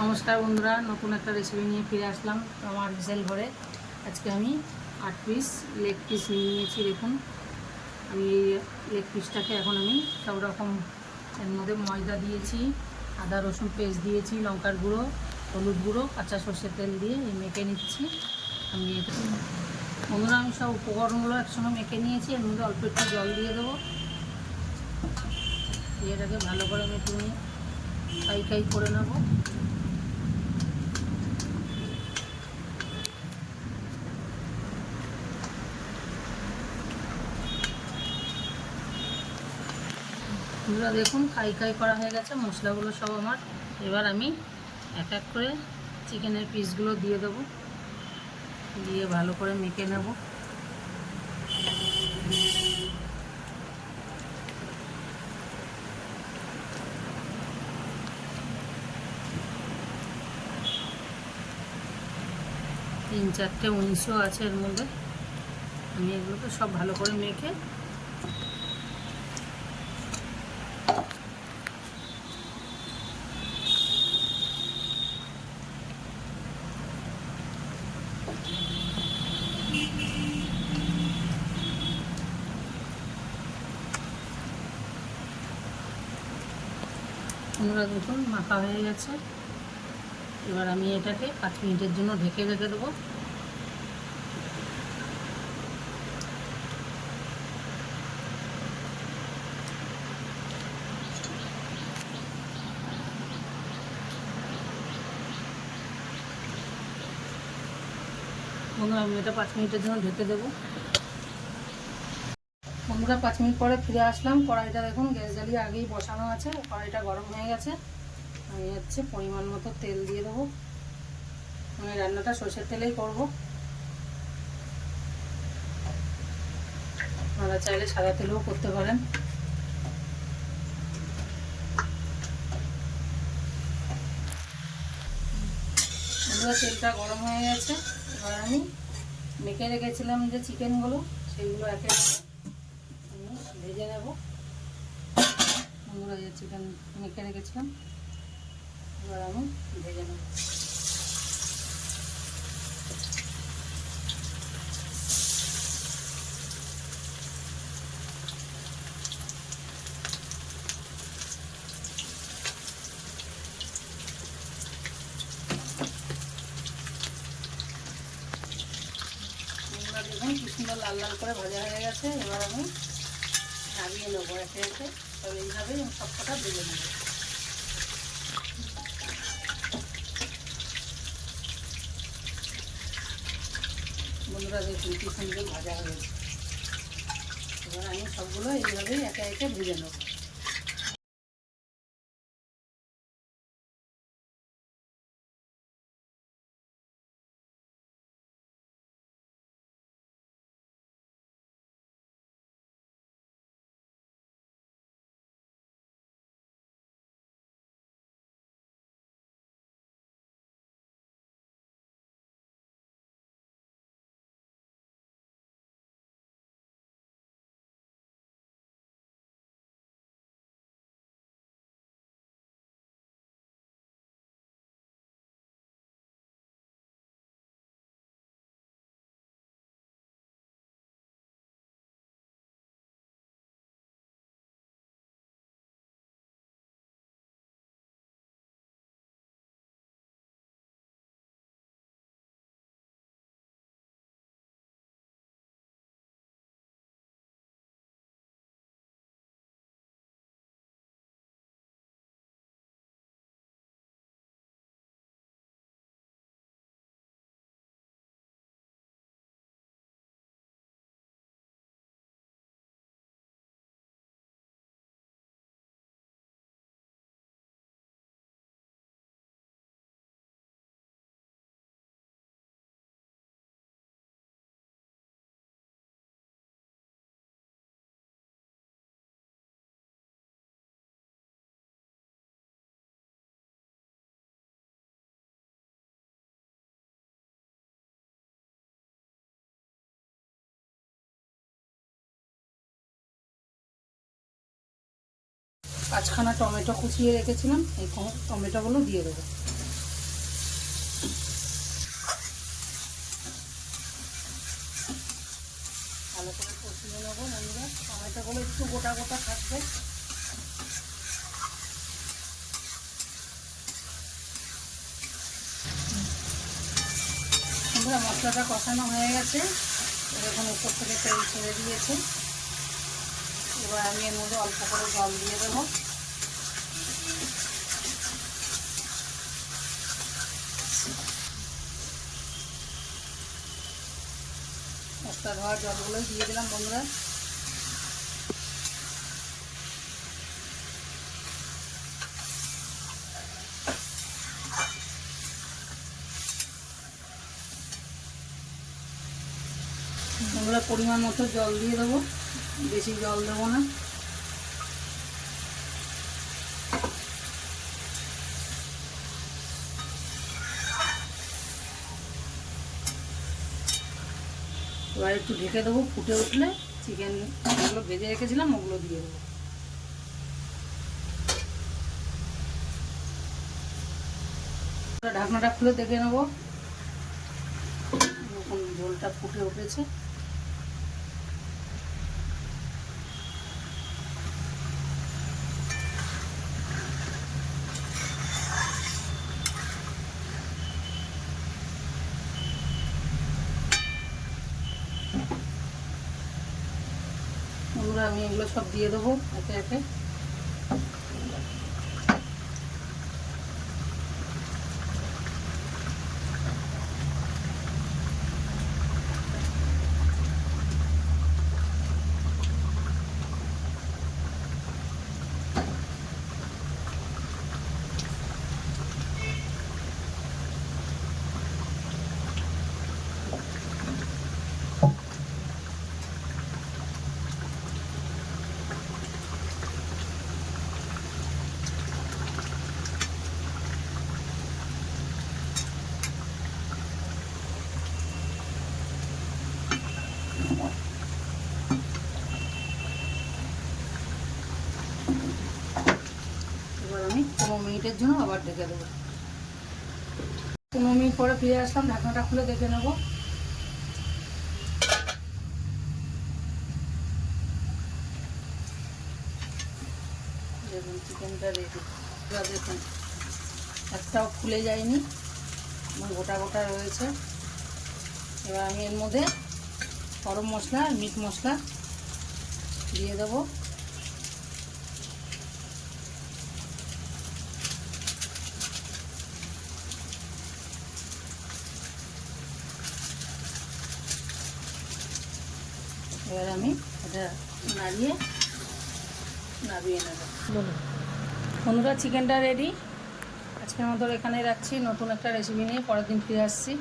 নমস্কার বন্ধুরা, নতুন একটা রেসিপি নিয়ে ফিরে আসলাম আমার বিশাল ঘরে। আজকে আমি 8 পিস লেগ পিস নিয়ে নিয়েছি। দেখুন, আমি এই লেগ পিসটাকে এখন আমি সব রকম এর মধ্যে ময়দা দিয়েছি, আদা রসুন পেস্ট দিয়েছি, লঙ্কার গুঁড়ো, হলুদ গুঁড়ো, কাঁচা সর্ষের তেল দিয়ে মেখে নিচ্ছি। আমি বন্ধুরা, আমি সব উপকরণগুলো একসঙ্গে মেখে নিয়েছি। এর মধ্যে অল্প একটু জল দিয়ে দেবো, দিয়ে এটাকে ভালো করে মেখে নিয়ে ফ্রাই করে নেবো। বন্ধুরা দেখুন, ফ্রাই করা হয়ে গেছে মশলাগুলো সব আমার। এবার আমি এক এক করে চিকেনের পিসগুলো দিয়ে দেবো, দিয়ে ভালো করে মেখে নেব। তিন চারটে উনিশও আছে এর মধ্যে। আমি এগুলোকে সব ভালো করে মেখে বন্ধুরা দেখুন, মাখা হয়ে গেছে। এবার আমি এটাকে 5 মিনিটের জন্য ঢেকে রেখে দেবো। বন্ধুরা, আমি এটা 5 মিনিটের জন্য ঢেকে দেবো। বন্ধুরা, 5 মিনিট পরে ফিরে আসলাম। কড়াইটা দেখুন, গ্যাস জ্বালিয়ে আগেই বসানো আছে। কড়াইটা গরম হয়ে গেছে। আমি পরিমাণ মতো তেল দিয়ে দেবো। আমি রান্নাটা সরষের তেলেই করব। আপনারা চাইলে সাদা তেলেও করতে পারেন। বন্ধুরা, তেলটা গরম হয়ে গেছে। এবার আমি মেখে রেখেছিলাম যে চিকেনগুলো, সেইগুলো একে আমি ভেজে নেব। বন্ধুরা, যে চিকেন মেখে রেখেছিলাম, এবার আমি ভেজে নেব। দেখুন কি সুন্দর লাল লাল করে ভাজা হয়ে গেছে। এবার আমি নামিয়ে নেবো একে একে। তবে এইভাবেই আমি সব কটা ভেজে নেব। বন্ধুরা দেখুন কি সুন্দর ভাজা হয়েছে। এবার আমি সবগুলো এইভাবেই একে একে ভেজে নেব। পাঁচখানা টমেটো কুচিয়ে রেখেছিলাম, এই টমেটোগুলো দিয়ে দেবো। নেবো বন্ধুরা। টমেটোগুলো একটু গোটা গোটা থাকবে। বন্ধুরা মশলাটা কষানো হয়ে গেছে, এখন উপর থেকে তেল ছেড়ে দিয়েছে। এবার আমি এর মধ্যে অল্প করে জল দিয়ে দেবো। মশলা ধোয়ার জলগুলো দিয়ে দিলাম বন্ধুরা। বন্ধুরা পরিমাণ মতো জল দিয়ে দেবো, বেশি জল দেবো না। এবার একটু ঢেকে দেবো, ফুটে উঠলে চিকেন যেগুলো ভেজে রেখেছিলাম ওগুলো দিয়ে দেবো। ঢাকনাটা খুলে দেখে নেবো, এখন ঝোলটা ফুটে উঠেছে। বন্ধুরা আমি এগুলো সব দিয়ে দেবো একে একে। এবার আমি 15 মিনিটের জন্য আবার ঢেকে দেবো। 15 মিনিট পরে ফিরে আসলাম, ঢাকনাটা খুলে দেখে নেবো। দেখুন চিকেনটা রেডি। দেখুন একটাও খুলে যায়নি, গোটা গোটা রয়েছে। এবার আমি এর মধ্যে গরম মশলা আর মিট মশলা দিয়ে দেবো। এবার আমি এটা নাড়িয়ে নেব। বন্ধুরা চিকেনটা রেডি। আজকের মতো এখানে রাখছি, নতুন একটা রেসিপি নিয়ে পরের দিন ফিরে আসছি।